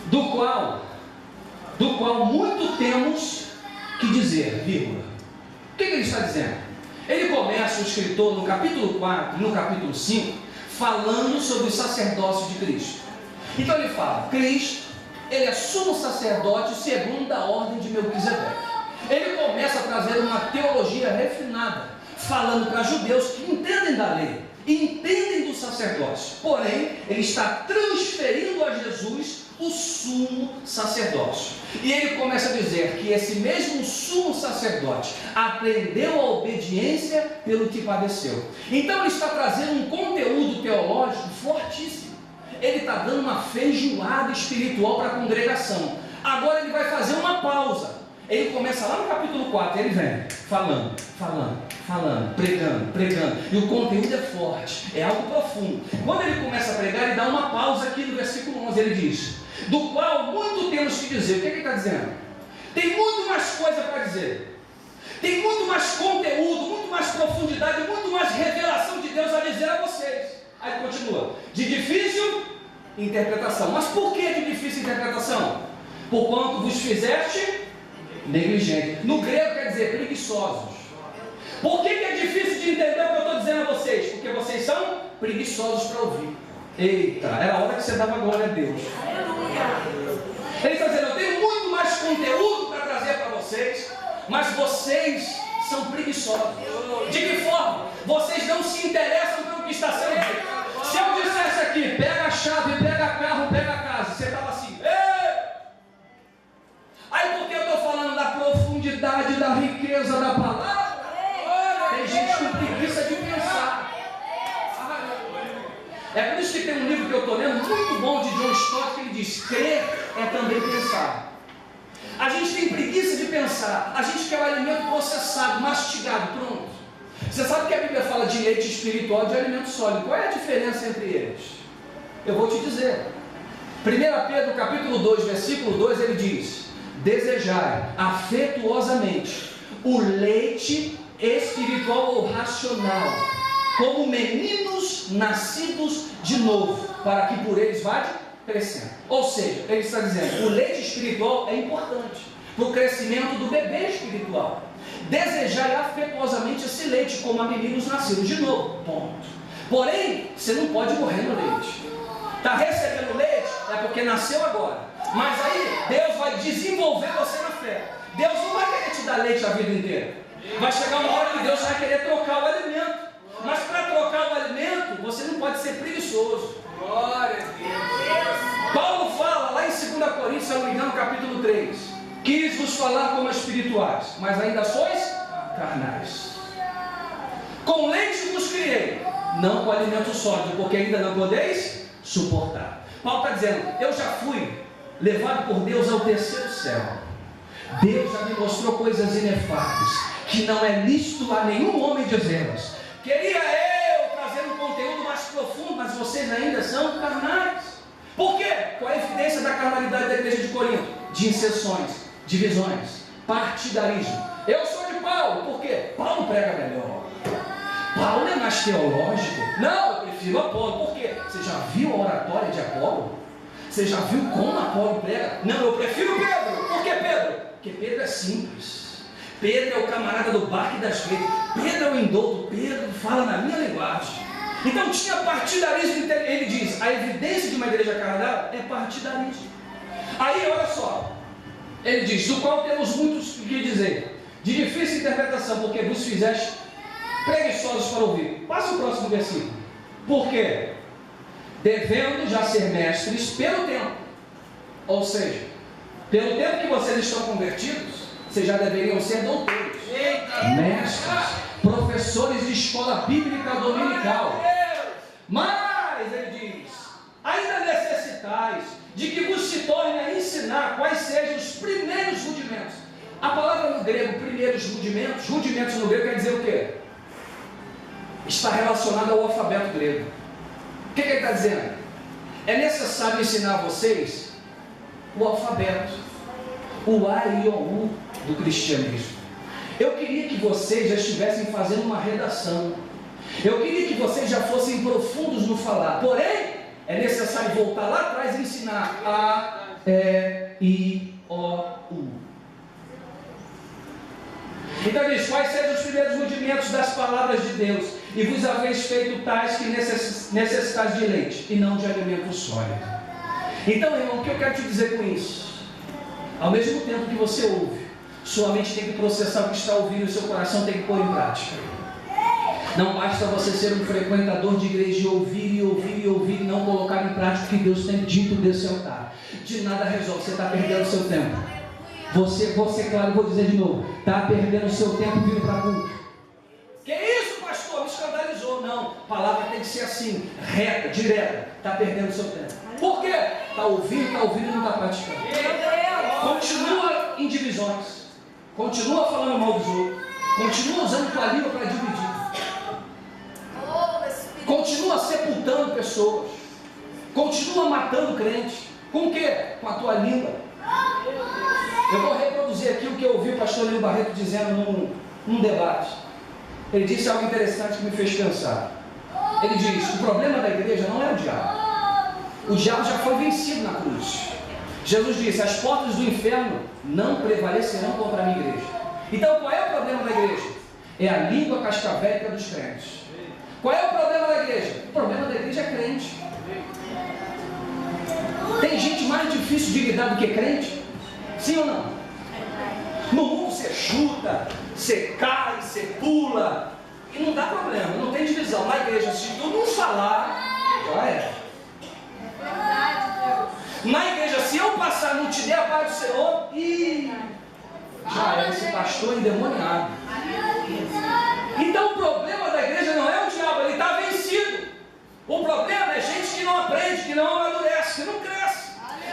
Speaker 2: Do qual muito temos que dizer, vírgula. O que ele está dizendo? Ele começa, o escritor, no capítulo 4 e no capítulo 5, falando sobre o sacerdócio de Cristo. Então ele fala, Cristo, ele é sumo sacerdote segundo a ordem de Melquisedeque. Ele começa a trazer uma teologia refinada, falando para judeus que entendem da lei, entendem do sacerdócio. Porém, ele está transferindo a Jesus o sumo sacerdócio. E ele começa a dizer que esse mesmo sumo sacerdote aprendeu a obediência pelo que padeceu. Então ele está trazendo um conteúdo teológico fortíssimo. Ele está dando uma feijoada espiritual para a congregação. Agora ele vai fazer uma pausa. Ele começa lá no capítulo 4, ele vem falando, pregando, e o conteúdo é forte, é algo profundo. Quando ele começa a pregar, ele dá uma pausa aqui no versículo 11, ele diz: do qual muito temos que dizer. O que ele está dizendo? Tem muito mais coisa para dizer, tem muito mais conteúdo, muito mais profundidade, muito mais revelação de Deus a dizer a vocês. Aí continua: de difícil interpretação. Mas por que de difícil interpretação? Porquanto vos fizeste negligente. No grego quer dizer preguiçosos. Por que é difícil de entender o que eu estou dizendo a vocês? Porque vocês são preguiçosos para ouvir. Eita, era a hora que você dava glória a Deus. Ele está dizendo: eu tenho muito mais conteúdo para trazer para vocês, mas vocês são preguiçosos. De que forma? Vocês não se interessam pelo que está sendo dito. Se eu dissesse aqui, pega a chave, pega carro, pega a casa, você estava assim: ei! Aí porque eu estou falando da profundidade, da riqueza da palavra, tem gente com preguiça de pensar. É por isso que tem um livro que eu estou lendo, muito bom, de John Stott, que ele diz: crer é também pensar. A gente tem preguiça de pensar, a gente quer o alimento processado, mastigado, pronto. Você sabe que a Bíblia fala de leite espiritual e de alimento sólido. Qual é a diferença entre eles? Eu vou te dizer. 1 Pedro capítulo 2, versículo 2, ele diz: desejai afetuosamente o leite espiritual ou racional, como meninos nascidos de novo, para que por eles vá crescendo. Ou seja, ele está dizendo: o leite espiritual é importante para o crescimento do bebê espiritual. Desejai afetuosamente esse leite, como a meninos nascidos de novo, ponto. Porém, você não pode morrer no leite. Está recebendo leite, é porque nasceu agora. Mas aí, Deus vai desenvolver você na fé. Deus não vai querer te dar leite a vida inteira. Vai chegar uma hora que Deus vai querer trocar o alimento. Mas para trocar o alimento, você não pode ser preguiçoso. Glória a Deus. Paulo fala lá em 2 Coríntios, se eu não me engano, capítulo 3: quis vos falar como espirituais, mas ainda sois carnais. Com leite vos criei, não com alimento sólido, porque ainda não podeis suportar. Paulo está dizendo: eu já fui levado por Deus ao terceiro céu. Deus já me mostrou coisas inefáveis, que não é lícito a nenhum homem dizê-las. Queria eu trazer um conteúdo mais profundo, mas vocês ainda são carnais. Por quê? Qual é a evidência da carnalidade da igreja de Corinto? De inserções, divisões, partidarismo. Eu sou de Paulo, por quê? Paulo prega melhor. Paulo é mais teológico. Não, eu prefiro Apolo. Por quê? Você já viu a oratória de Apolo? Você já viu como Apolo prega? Não, eu prefiro Pedro. Por que Pedro? Porque Pedro é simples. Pedro é o camarada do barco e das redes. Pedro é o indouto. Pedro fala na minha linguagem. Então tinha partidarismo. Ele diz: a evidência de uma igreja carnal é partidarismo. Aí olha só, ele diz: do qual temos muitos que dizer, de difícil interpretação, porque vos fizeste preguiçosos para ouvir. Passa o próximo versículo. Por quê? Devendo já ser mestres pelo tempo. Ou seja, pelo tempo que vocês estão convertidos, vocês já deveriam ser doutores, mestres, professores de escola bíblica dominical. Mas, ele diz, ainda necessitais de que vos se torne a ensinar quais sejam os primeiros rudimentos. A palavra no grego, primeiros rudimentos, rudimentos no grego quer dizer o quê? Está relacionado ao alfabeto grego. O que ele está dizendo? É necessário ensinar a vocês o alfabeto, o A e o U do cristianismo. Eu queria que vocês já estivessem fazendo uma redação. Eu queria que vocês já fossem profundos no falar. Porém, é necessário voltar lá atrás e ensinar A, E, I, O, U. Então diz: quais sejam os primeiros rudimentos das palavras de Deus, e vos haveis feito tais que necessitais de leite, e não de alimento sólido. Então, irmão, o que eu quero te dizer com isso? Ao mesmo tempo que você ouve, sua mente tem que processar o que está ouvindo, e seu coração tem que pôr em prática. Não basta você ser um frequentador de igreja e ouvir, e ouvir, e ouvir, e não colocar em prática o que Deus tem dito desse altar. de nada resolve. Você está perdendo o seu tempo. Você, claro, vou dizer de novo, está perdendo o seu tempo vindo para culto. Que isso, pastor? Me escandalizou. Não, a palavra tem que ser assim, reta, direta. Está perdendo o seu tempo. Por quê? Está ouvindo e não está praticando. Continua em divisões. Continua falando mal dos outros. Continua usando tua língua para dividir. Continua sepultando pessoas. Continua matando crentes. Com o quê? Com a tua língua. Eu vou reproduzir aqui o que eu ouvi o pastor Leo Barreto dizendo num debate. Ele disse algo interessante que me fez pensar. Ele diz: o problema da igreja não é o diabo. O diabo já foi vencido na cruz. Jesus disse: as portas do inferno não prevalecerão contra a minha igreja. Então qual é o problema da igreja? É a língua cascavélica dos crentes. Qual é o problema da igreja? O problema da igreja é crente. Tem gente mais difícil de lidar do que crente? Sim ou não? No mundo você chuta, você cai, você pula, e não dá problema, não tem divisão. Na igreja, se tu não falar, já é. Na igreja, se eu passar e não te der a paz do Senhor, já é esse pastor endemoniado. Então o problema da igreja não é o diabo, ele está vencido. O problema é gente que não aprende, que não amadurece, que não cresce.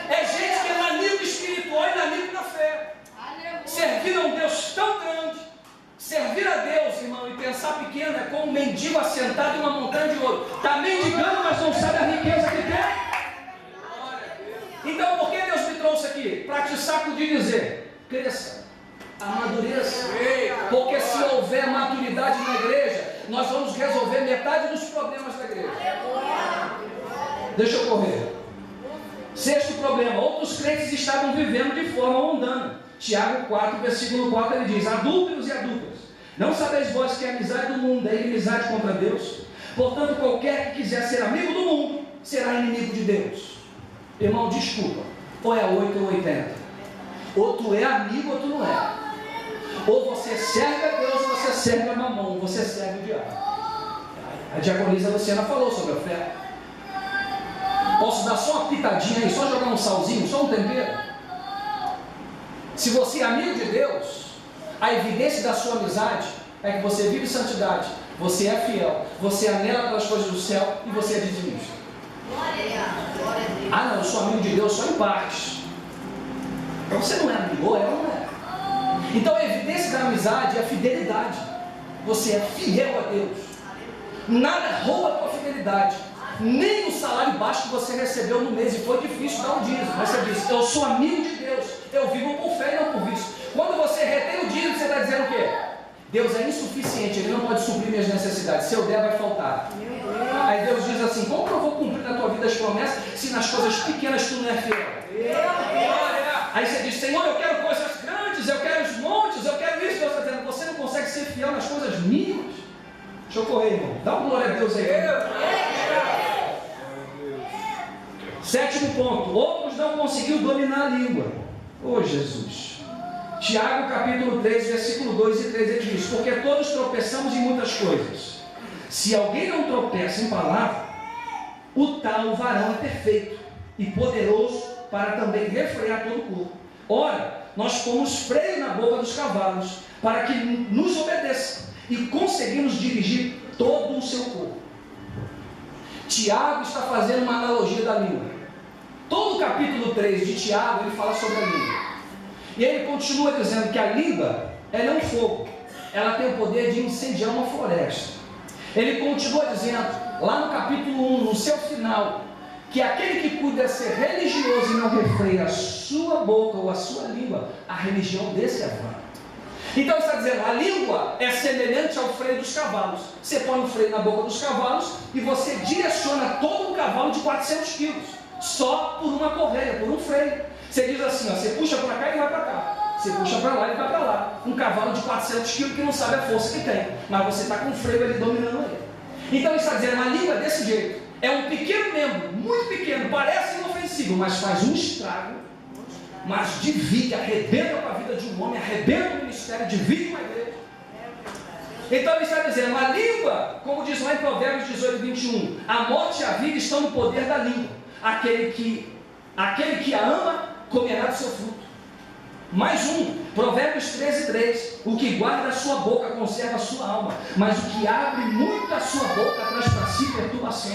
Speaker 2: É gente que é inimigo espiritual e inimigo da fé. Servir a um Deus tão grande, servir a Deus, irmão, e pensar pequeno é como um mendigo assentado em uma montanha de ouro. Está mendigando, mas não sabe a riqueza que tem. Então por que Deus me trouxe aqui? Para te sacudir e dizer: cresça, amadureça. Porque se houver maturidade na igreja, nós vamos resolver metade dos problemas da igreja. Deixa eu correr. Sexto problema: outros crentes estavam vivendo de forma mundana. Tiago 4, versículo 4, ele diz: adúlteros e adúlteras, não sabeis vós que a amizade do mundo é inimizade contra Deus? Portanto, qualquer que quiser ser amigo do mundo será inimigo de Deus. Irmão, desculpa, ou é 8 ou 80. Ou tu é amigo ou tu não é. Ou você serve a Deus ou você serve a mamão, você serve o diabo. A diaconisa Luciana falou sobre a fé. Posso dar só uma pitadinha aí, só jogar um salzinho, só um tempero? Se você é amigo de Deus, a evidência da sua amizade é que você vive santidade, você é fiel, você anela pelas coisas do céu e você é dizimista. Ah não, eu sou amigo de Deus só em partes. Então você não é amigo, é ou não é? Então a evidência da amizade é a fidelidade. Você é fiel a Deus. Nada rouba a tua fidelidade. Nem o salário baixo que você recebeu no mês, e foi difícil dar um dízimo, mas você disse: eu sou amigo de Deus, eu vivo por fé e não por vício. Quando você retém o dízimo, você está dizendo o quê? Deus é insuficiente, Ele não pode suprir minhas necessidades, se eu der vai faltar. Aí Deus diz assim: como que eu vou cumprir na tua vida as promessas, se nas coisas pequenas tu não é fiel? Aí você diz: Senhor, eu quero coisas grandes, eu quero os montes, eu quero isso. Deus está dizendo: você não consegue ser fiel nas coisas mínimas. Deixa eu correr, irmão, dá uma glória a Deus aí. Sétimo ponto: outros não conseguiram dominar a língua. Oh Jesus. Tiago capítulo 3, versículo 2 e 3, ele diz: porque todos tropeçamos em muitas coisas. Se alguém não tropeça em palavra, o tal varão é perfeito e poderoso para também refrear todo o corpo. Ora, nós pomos freio na boca dos cavalos para que nos obedeçam e conseguimos dirigir todo o seu corpo. Tiago está fazendo uma analogia da língua. Todo o capítulo 3 de Tiago, ele fala sobre a língua. E ele continua dizendo que a língua, ela é um fogo. Ela tem o poder de incendiar uma floresta. Ele continua dizendo, lá no capítulo 1, no seu final, que aquele que cuida ser religioso e não refreia a sua boca ou a sua língua, a religião desse é vã. Então está dizendo, a língua é semelhante ao freio dos cavalos. Você põe um freio na boca dos cavalos e você direciona todo um cavalo de 400 quilos, só por uma correia, por um freio. Você diz assim, ó, você puxa para cá e ele vai para cá. Você puxa para lá e ele vai para lá. Um cavalo de 400 quilos que não sabe a força que tem, mas você está com o freio ali dominando ele. Então ele está dizendo, a língua é desse jeito. É um pequeno membro, muito pequeno, parece inofensivo, mas faz um estrago, mas divide, arrebenta com a vida de um homem, arrebenta o ministério, divide uma igreja. Então ele está dizendo, a língua, como diz lá em Provérbios 18, 21, a morte e a vida estão no poder da língua. Aquele que aquele que a ama comerá do seu fruto. Mais um, Provérbios 13:3, o que guarda a sua boca conserva a sua alma, mas o que abre muito a sua boca traz para si perturbação.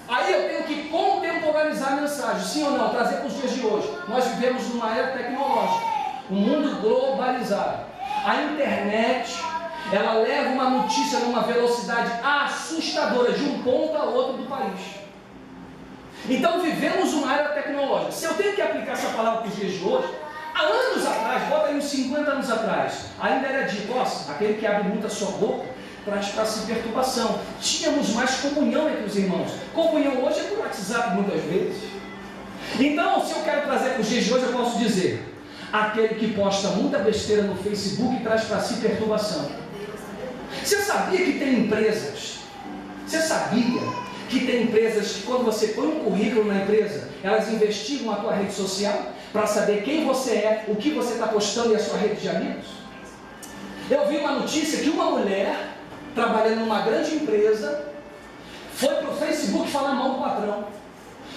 Speaker 2: Aí eu tenho que contemporaneizar a mensagem, sim ou não, trazer para os dias de hoje. Nós vivemos numa era tecnológica, um mundo globalizado. A internet, ela leva uma notícia numa velocidade assustadora de um ponto a outro do país. Então vivemos uma era tecnológica. Se eu tenho que aplicar essa palavra para os dias de hoje, há anos atrás, bota aí uns 50 anos atrás, ainda era dito, nossa, aquele que abre muito a sua boca traz para si perturbação. Tínhamos mais comunhão entre os irmãos. Comunhão hoje é por WhatsApp muitas vezes. Então, se eu quero trazer para os dias de hoje, eu posso dizer, aquele que posta muita besteira no Facebook traz para si perturbação. Você sabia que tem empresas? Você sabia que tem empresas que quando você põe um currículo na empresa, elas investigam a tua rede social para saber quem você é, o que você está postando e a sua rede de amigos? Eu vi uma notícia que uma mulher trabalhando numa grande empresa foi para o Facebook falar mal do patrão.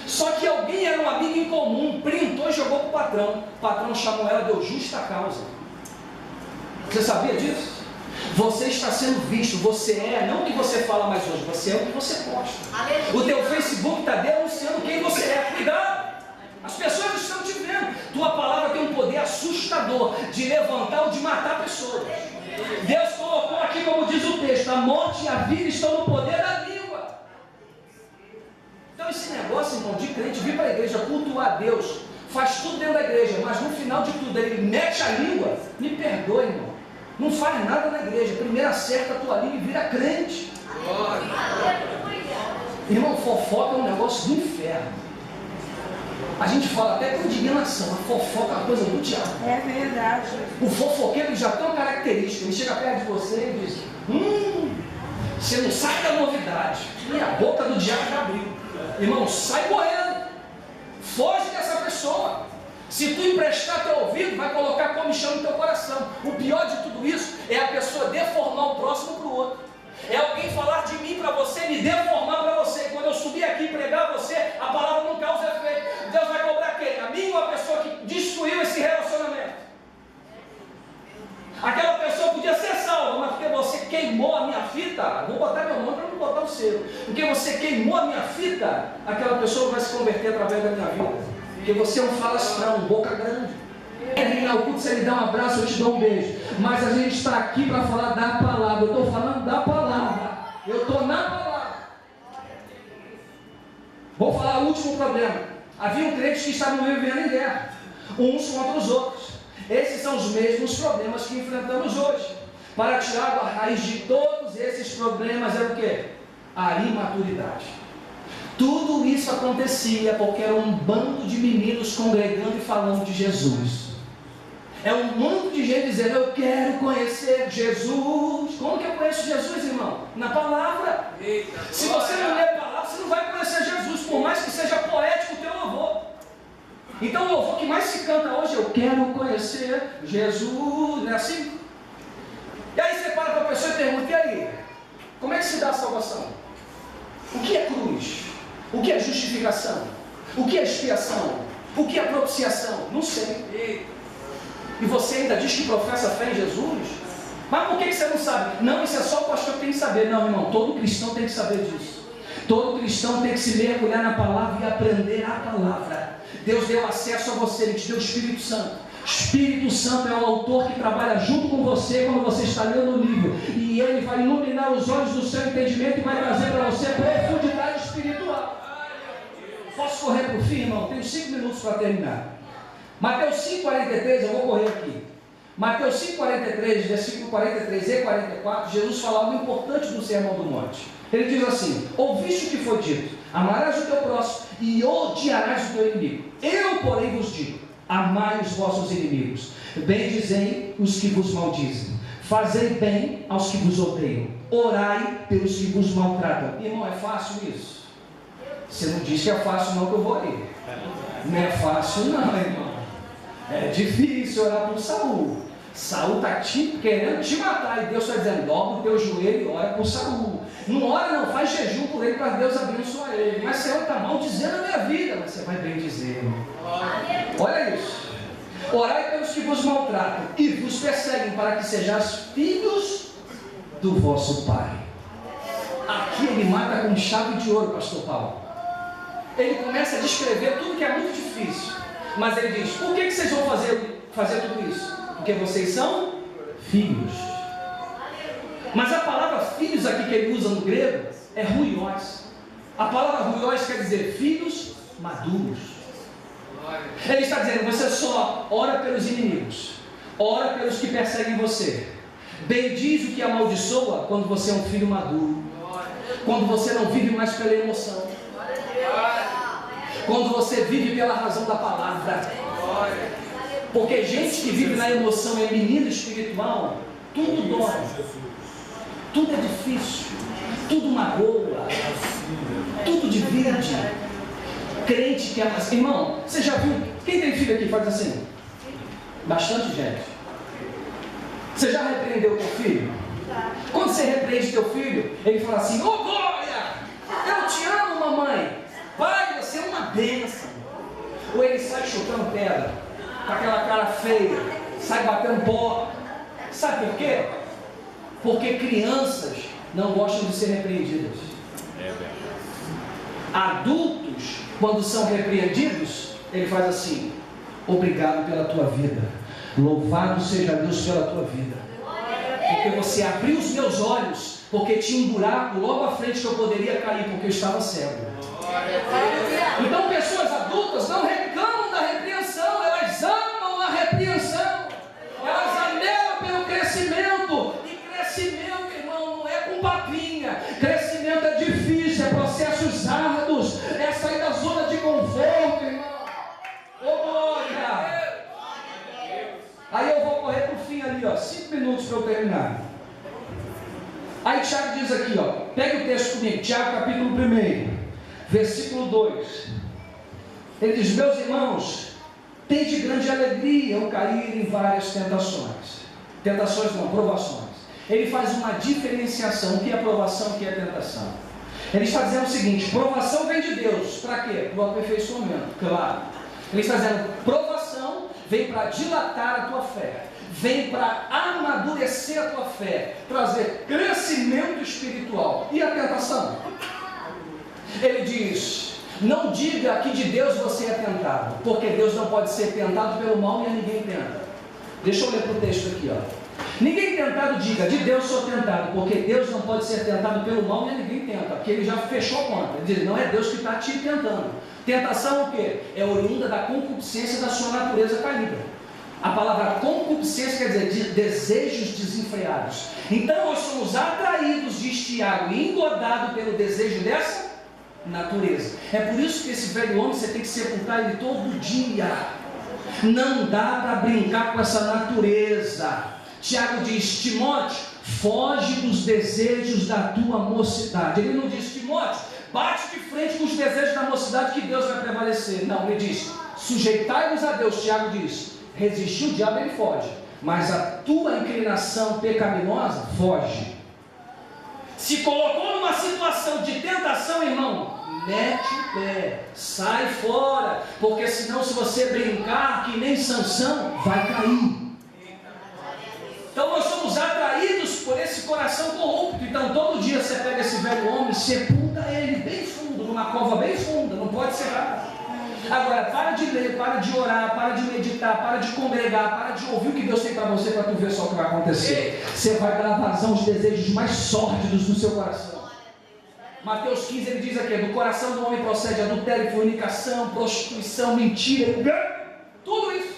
Speaker 2: Só que alguém era um amigo em comum, printou e jogou para o patrão. O patrão chamou ela, deu justa causa. Você sabia disso? Você está sendo visto, você é, não o que você fala mais hoje, você é o que você posta. O teu Facebook está denunciando quem você é. Cuidado! As pessoas estão te vendo. Tua palavra tem um poder assustador de levantar ou de matar pessoas. Deus colocou aqui, como diz o texto, a morte e a vida estão no poder da língua. Então esse negócio, irmão, de crente vir para a igreja, cultuar a Deus, faz tudo dentro da igreja, mas no final de tudo ele mete a língua. Me perdoe, irmão, não faz nada na igreja. Primeiro acerta a tua língua e vira crente. Irmão, fofoca é um negócio do inferno. A gente fala até com indignação, a fofoca é uma coisa do diabo.
Speaker 4: É verdade.
Speaker 2: O fofoqueiro já tem uma característica, ele chega perto de você e diz, você não sai da novidade. E a boca do diabo já abriu. Irmão, sai correndo. Foge dessa pessoa. Se tu emprestar teu ouvido, vai colocar comichão no teu coração. O pior de tudo isso é a pessoa deformar o próximo para o outro. É alguém falar de mim para você, me deformar para você. Quando eu subir aqui e pregar a você, a palavra não causa efeito. Deus vai cobrar quem? A mim ou a pessoa que destruiu esse relacionamento? Aquela pessoa podia ser salva, mas porque você queimou a minha fita, vou botar meu nome para não botar o seu. Porque você queimou a minha fita, aquela pessoa vai se converter através da minha vida. Porque você é um falastrão, boca grande. No culto você me dá um abraço, eu te dou um beijo. Mas a gente está aqui para falar da palavra. Eu estou falando da palavra. Eu estou na palavra. Vou falar o último problema. Havia crentes que estavam vivendo em guerra, uns contra os outros. Esses são os mesmos problemas que enfrentamos hoje. Para tirar a raiz de todos esses problemas era o quê? A imaturidade. Tudo isso acontecia porque era um bando de meninos congregando e falando de Jesus. É um monte de gente dizendo, eu quero conhecer Jesus. Como que eu conheço Jesus, irmão? Na palavra. Se você não lê a palavra, você não vai conhecer Jesus, por mais que seja poético o teu louvor. Então o louvor que mais se canta hoje, eu quero conhecer Jesus, não é assim? E aí você para para a pessoa e pergunta, e aí? Como é que se dá a salvação? O que é cruz? O que é justificação? O que é expiação? O que é propiciação? Não sei. E você ainda diz que professa fé em Jesus? Mas por que você não sabe? Não, isso é só o pastor que tem que saber. Não, irmão, todo cristão tem que saber disso. Todo cristão tem que se mergulhar na palavra e aprender a palavra. Deus deu acesso a você, Ele te deu o Espírito Santo. Espírito Santo é o autor que trabalha junto com você quando você está lendo o livro. E Ele vai iluminar os olhos do seu entendimento e vai trazer para você profundidade espiritual. Posso correr para o fim, irmão? Tenho 5 minutos para terminar. Mateus 5,43, eu vou correr aqui. Mateus 5,43, versículo 43 e 44, Jesus fala algo importante do Sermão do Monte. Ele diz assim, ouviste o que foi dito, amarás o teu próximo e odiarás o teu inimigo. Eu, porém, vos digo, amai os vossos inimigos, bendizei os que vos maldizem, fazei bem aos que vos odeiam, orai pelos que vos maltratam. Irmão, é fácil isso? Você não diz que é fácil não que eu vou aí. Não é fácil não, irmão. É difícil orar por Saul. Saul está querendo te matar, e Deus está dizendo, dobra o teu joelho e ora por Saul. Não ora, não, faz jejum por ele, para Deus abençoar ele. Mas Senhor, está maldizendo a minha vida, mas você vai bem dizer. Olha isso. Orai pelos que vos maltratam e vos perseguem, para que sejais filhos do vosso Pai. Aqui ele mata com chave de ouro, pastor Paulo. Ele começa a descrever tudo que é muito difícil, mas ele diz, por que vocês vão fazer tudo isso? Porque vocês são filhos. Mas a palavra filhos aqui que ele usa no grego é ruiós. A palavra ruiós quer dizer filhos maduros. Ele está dizendo, você só ora pelos inimigos, ora pelos que perseguem você, bendiz o que amaldiçoa quando você é um filho maduro, quando você não vive mais pela emoção, quando você vive pela razão da palavra. Porque gente que vive na emoção é menino espiritual, tudo dói, tudo é difícil, tudo magoa, tudo divide. Crente que ama. Irmão, você já viu? Quem tem filho aqui faz assim? Bastante gente. Você já repreendeu o teu filho? Quando você repreende teu filho, ele fala assim: ô Glória, eu te amo, mamãe. Pai, você é uma bênção. Ou ele sai chutando pedra, com aquela cara feia, sai batendo bola. Sabe por quê? Porque crianças não gostam de ser repreendidas. Adultos, quando são repreendidos, ele faz assim: obrigado pela tua vida, louvado seja Deus pela tua vida, porque você abriu os meus olhos, porque tinha um buraco logo à frente que eu poderia cair, porque eu estava cego. Então pessoas adultas não reclamam da repreensão, elas amam a repreensão, elas anelam pelo crescimento. E crescimento, irmão, não é com papinha. Crescimento é difícil, é processos árduos, é sair da zona de conforto, irmão. Ô glória! Aí eu vou correr para o fim ali, ó, 5 minutos para eu terminar. Aí Tiago diz aqui, ó, pega o texto comigo, Tiago capítulo 1, versículo 2. Ele diz: meus irmãos, tende grande alegria ao cair em várias tentações. Tentações não, provações. Ele faz uma diferenciação, o que é provação, o que é tentação. Ele está dizendo o seguinte: provação vem de Deus, para quê? Para o aperfeiçoamento, claro. Ele está dizendo, provação vem para dilatar a tua fé, vem para amadurecer a tua fé, trazer crescimento espiritual. E a tentação? Ele diz: não diga que de Deus você é tentado, porque Deus não pode ser tentado pelo mal e a ninguém tenta. Deixa eu ler para o texto aqui, ó. Ninguém tentado diga, de Deus sou tentado, porque Deus não pode ser tentado pelo mal e a ninguém tenta, porque ele já fechou a conta. Ele diz, não é Deus que está te tentando. Tentação é o quê? É oriunda da concupiscência da sua natureza caída. A palavra concupiscência quer dizer de desejos desenfreados. Então nós somos atraídos, diz Tiago, e engodados pelo desejo dessa natureza. É por isso que esse velho homem você tem que sepultar ele todo dia. Não dá para brincar com essa natureza. Tiago diz: Timóteo, foge dos desejos da tua mocidade. Ele não diz: Timóteo, bate de frente com os desejos da mocidade que Deus vai prevalecer. Não, ele diz: sujeitai-vos a Deus. Tiago diz: resistir o diabo, ele foge, mas a tua inclinação pecaminosa foge. Se colocou numa situação de tentação, irmão, mete o pé, sai fora, porque senão, se você brincar que nem Sansão, vai cair. Então nós somos atraídos por esse coração corrupto. Então todo dia você pega esse velho homem, sepulta ele bem fundo, numa cova bem funda, não pode ser nada. Agora, para de ler, para de orar, para de meditar, para de congregar, para de ouvir o que Deus tem para você, para tu ver só o que vai acontecer. Você vai dar vazão aos desejos mais sórdidos do seu coração. Mateus 15, ele diz aqui: do coração do homem procede adultério, fornicação, prostituição, mentira, engano, tudo isso.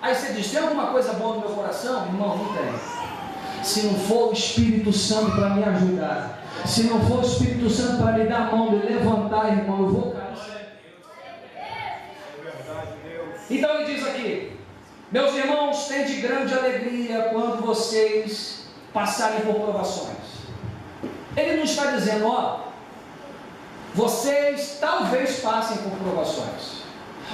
Speaker 2: Aí você diz: tem alguma coisa boa no meu coração? Irmão, não tem. Se não for o Espírito Santo para me ajudar, se não for o Espírito Santo para me dar a mão, me levantar, irmão, eu vou cair. Então ele diz aqui: meus irmãos, tende grande alegria quando vocês passarem por provações. Ele não está dizendo, ó, vocês talvez passem por provações,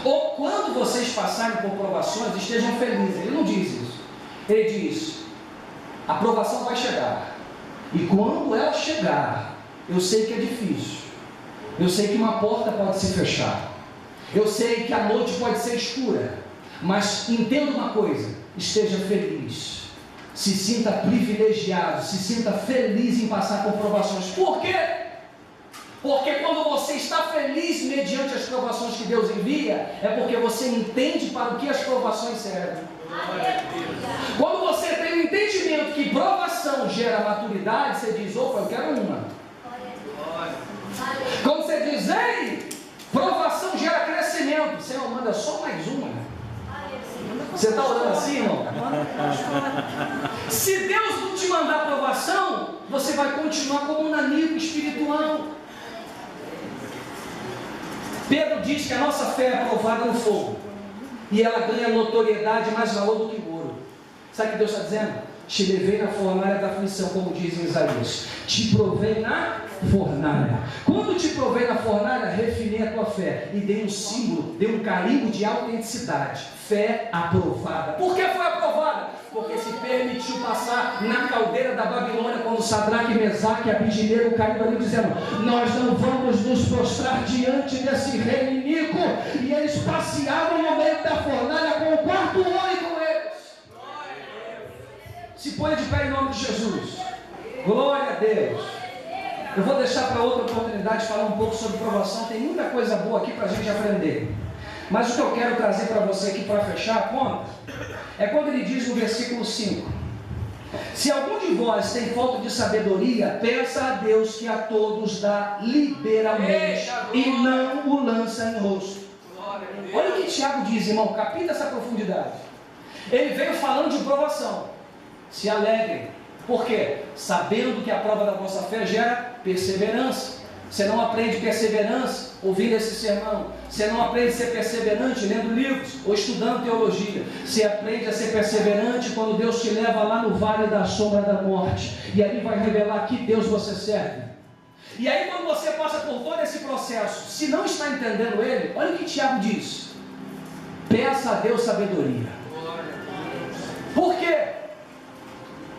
Speaker 2: ou quando vocês passarem por provações, estejam felizes. Ele não diz isso. Ele diz: a provação vai chegar, e quando ela chegar, eu sei que é difícil, eu sei que uma porta pode se fechar, eu sei que a noite pode ser escura, mas entenda uma coisa: esteja feliz, se sinta privilegiado, se sinta feliz em passar por provações. Por quê? Porque quando você está feliz mediante as provações que Deus envia, é porque você entende para o que as provações servem. Quando você tem o entendimento que provação gera maturidade, você diz: opa, eu quero uma. Quando você diz: ei, provação gera crescimento, Senhor, manda só mais uma. Você está orando assim, irmão? Se Deus não te mandar provação, você vai continuar como um amigo espiritual. Pedro diz que a nossa fé é provada no fogo, e ela ganha notoriedade e mais valor do que o ouro. Sabe o que Deus está dizendo? Te levei na fornalha da aflição, como diz em Isaías. Te provei na fornalha. Quando te provei na fornalha, refinei a tua fé e dei um símbolo, dei um carimbo de autenticidade. Fé aprovada. Por que foi aprovada? Porque se permitiu passar na caldeira da Babilônia, quando Sadraque, Mesaque e Abidinego caíram ali, dizendo: nós não vamos nos prostrar diante desse rei inimigo. E eles passeavam no meio da fornalha com o quarto homem com eles. Se põe de pé em nome de Jesus. Glória a Deus. Eu vou deixar para outra oportunidade falar um pouco sobre provação. Tem muita coisa boa aqui para a gente aprender. Mas o que eu quero trazer para você aqui para fechar a conta é quando ele diz no versículo 5: se algum de vós tem falta de sabedoria, peça a Deus, que a todos dá liberalmente e não o lança em rosto. Olha o que Tiago diz, irmão, capita essa profundidade. Ele veio falando de provação. Se alegrem. Por quê? Sabendo que a prova da vossa fé gera perseverança. Você não aprende perseverança ouvindo esse sermão. Você não aprende a ser perseverante lendo livros ou estudando teologia. Você aprende a ser perseverante quando Deus te leva lá no vale da sombra da morte. E aí vai revelar que Deus você serve. E aí quando você passa por todo esse processo, se não está entendendo ele, olha o que Tiago diz: peça a Deus sabedoria. Por quê?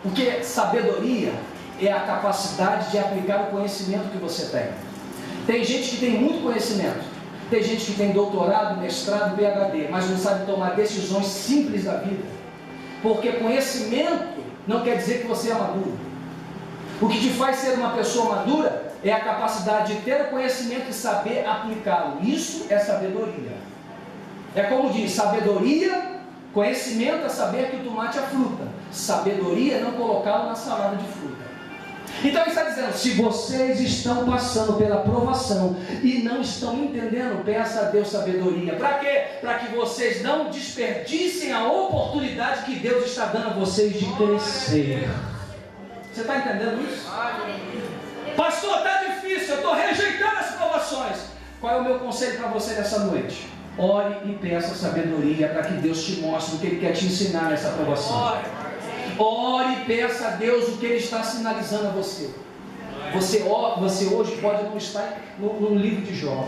Speaker 2: Porque sabedoria é a capacidade de aplicar o conhecimento que você tem. Tem gente que tem muito conhecimento, tem gente que tem doutorado, mestrado, PhD, mas não sabe tomar decisões simples da vida. Porque conhecimento não quer dizer que você é maduro. O que te faz ser uma pessoa madura é a capacidade de ter o conhecimento e saber aplicá-lo. Isso é sabedoria. É como diz: sabedoria, conhecimento é saber que o tomate é fruta. Sabedoria é não colocá-lo na salada de fruta. Então ele está dizendo: se vocês estão passando pela provação e não estão entendendo, peça a Deus sabedoria. Para quê? Para que vocês não desperdicem a oportunidade que Deus está dando a vocês de crescer. Você está entendendo isso? Pastor, está difícil, eu estou rejeitando as provações. Qual é o meu conselho para você nessa noite? Ore e peça sabedoria para que Deus te mostre o que Ele quer te ensinar nessa provação. Ore e peça a Deus o que Ele está sinalizando a você. Você hoje pode não estar no livro de Jó.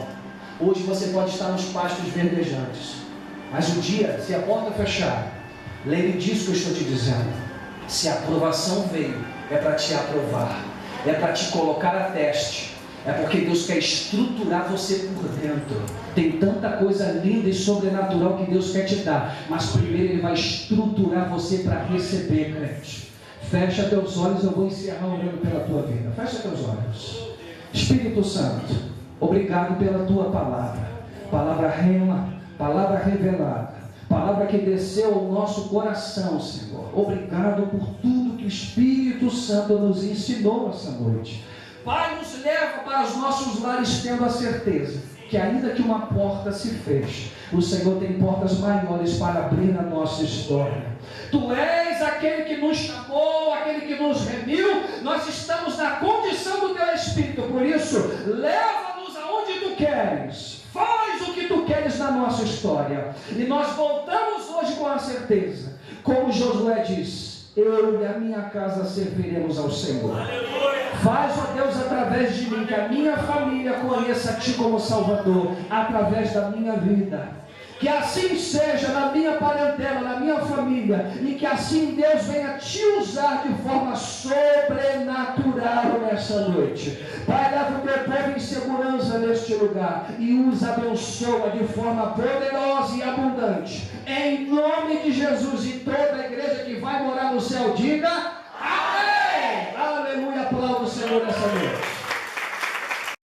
Speaker 2: Hoje você pode estar nos pastos verdejantes. Mas um dia, se a porta fechar, lembre disso que eu estou te dizendo. Se a aprovação veio, é para te aprovar, é para te colocar a teste. É porque Deus quer estruturar você por dentro. Tem tanta coisa linda e sobrenatural que Deus quer te dar. Mas primeiro Ele vai estruturar você para receber, crente. Fecha teus olhos, eu vou encerrar orando pela tua vida. Fecha teus olhos. Espírito Santo, obrigado pela tua palavra. Palavra rema, palavra revelada. Palavra que desceu ao nosso coração, Senhor. Obrigado por tudo que o Espírito Santo nos ensinou essa noite. Pai, nos leva para os nossos lares tendo a certeza que ainda que uma porta se feche, o Senhor tem portas maiores para abrir na nossa história. Tu és aquele que nos chamou, aquele que nos remiu. Nós estamos na condição do Teu Espírito. Por isso, leva-nos aonde Tu queres. Faz o que Tu queres na nossa história. E nós voltamos hoje com a certeza, como Josué disse: eu e a minha casa serviremos ao Senhor. Faz, ó Deus, através de mim, que a minha família conheça a Ti como Salvador, através da minha vida. Que assim seja na minha parentela, na minha família, e que assim Deus venha te usar de forma sobrenatural nessa noite. Pai, leva o teu povo em segurança neste lugar e os abençoa de forma poderosa e abundante. Em nome de Jesus, e toda a igreja que vai morar no céu, diga amém! Aleluia, aplauda o Senhor nessa noite.